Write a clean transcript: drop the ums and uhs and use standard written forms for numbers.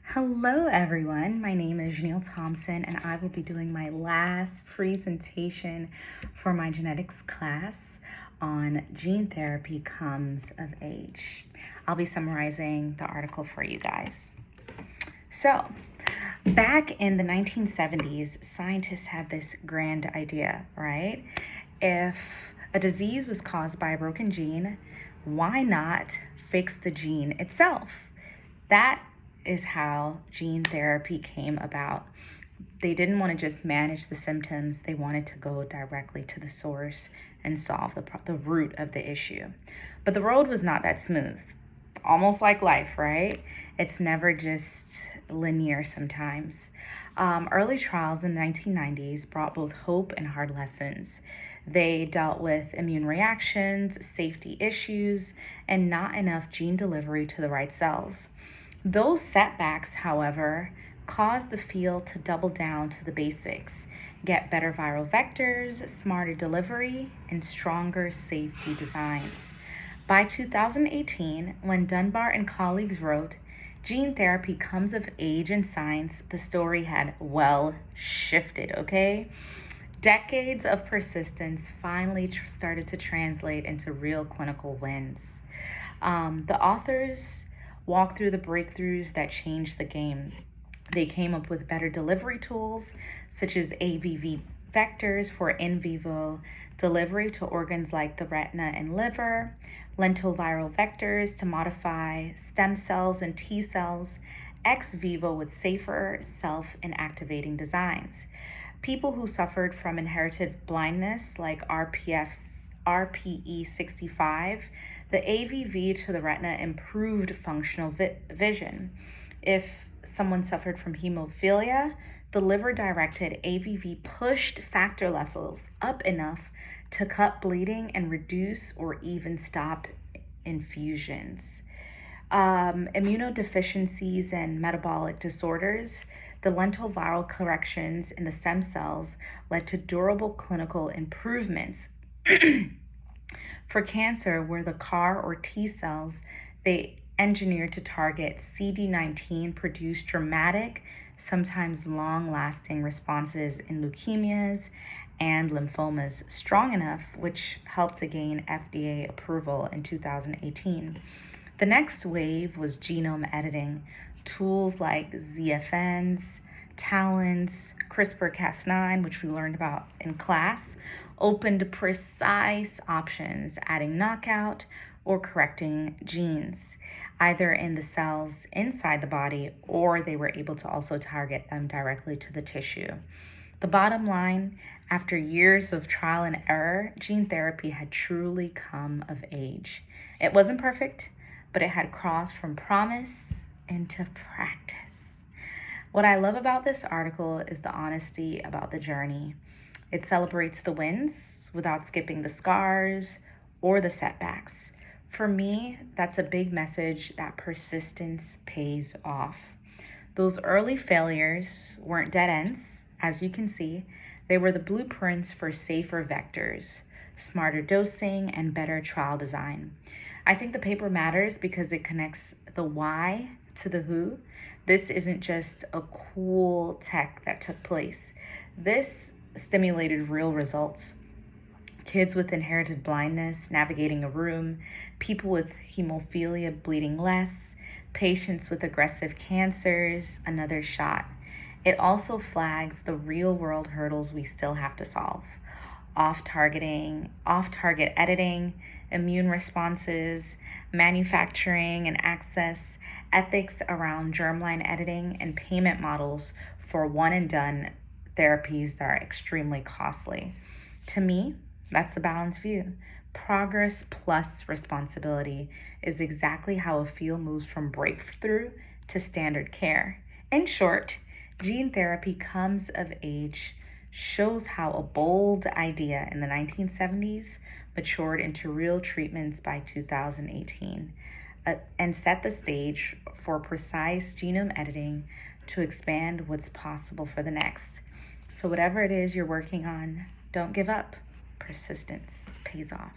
Hello, everyone. My name is Janelle Thompson, and I will be doing my last presentation for my genetics class on gene therapy comes of age. I'll be summarizing the article for you guys. So, back in the 1970s, scientists had this grand idea, right? If a disease was caused by a broken gene, why not fix the gene itself? That is how gene therapy came about. They didn't want to just manage the symptoms, they wanted to go directly to the source and solve the root of the issue. But the road was not that smooth. Almost like life, right? It's never just linear sometimes. Early trials in the 1990s brought both hope and hard lessons. They dealt with immune reactions, safety issues, and not enough gene delivery to the right cells. Those setbacks, however, caused the field to double down to the basics, get better viral vectors, smarter delivery, and stronger safety designs. By 2018, when Dunbar and colleagues wrote, Gene Therapy Comes of Age in Science, the story had well shifted, okay? Decades of persistence finally started to translate into real clinical wins. The authors walk through the breakthroughs that changed the game. They came up with better delivery tools, such as AAV vectors for in vivo delivery to organs like the retina and liver, lentiviral vectors to modify stem cells and T cells, ex vivo with safer self-inactivating designs. People who suffered from inherited blindness, like RPE65, the AAV to the retina improved functional vision. If someone suffered from hemophilia, the liver-directed AAV pushed factor levels up enough to cut bleeding and reduce or even stop infusions. Immunodeficiencies and metabolic disorders, the lentiviral corrections in the stem cells led to durable clinical improvements. For cancer, where the CAR or T cells they engineered to target CD19 produced dramatic, sometimes long-lasting responses in leukemias and lymphomas strong enough, which helped to gain FDA approval in 2018. The next wave was genome editing. Tools like ZFNs, Talons, CRISPR-Cas9, which we learned about in class, opened precise options, adding knockout or correcting genes, either in the cells inside the body, or they were able to also target them directly to the tissue. The bottom line, after years of trial and error, gene therapy had truly come of age. It wasn't perfect, but it had crossed from promise into practice. What I love about this article is the honesty about the journey. It celebrates the wins without skipping the scars or the setbacks. For me, that's a big message that persistence pays off. Those early failures weren't dead ends, as you can see. They were the blueprints for safer vectors, smarter dosing, and better trial design. I think the paper matters because it connects the why to the who. This isn't just a cool tech that took place. This stimulated real results. Kids with inherited blindness navigating a room, people with hemophilia bleeding less, patients with aggressive cancers, another shot. It also flags the real-world hurdles we still have to solve. Off-target editing, immune responses, manufacturing and access, ethics around germline editing, and payment models for one-and-done therapies that are extremely costly. To me, that's a balanced view. Progress plus responsibility is exactly how a field moves from breakthrough to standard care. In short, gene therapy comes of age shows how a bold idea in the 1970s matured into real treatments by 2018 and set the stage for precise genome editing to expand what's possible for the next. So whatever it is you're working on, don't give up. Persistence pays off.